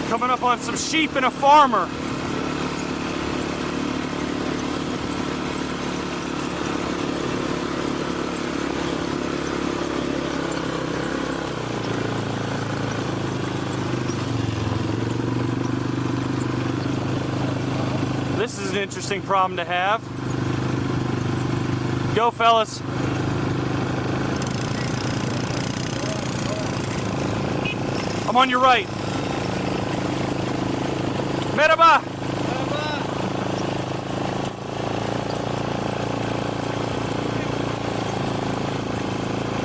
Coming up on some sheep and a farmer. This is an interesting problem to have. Go, fellas. I'm on your right. Merhaba.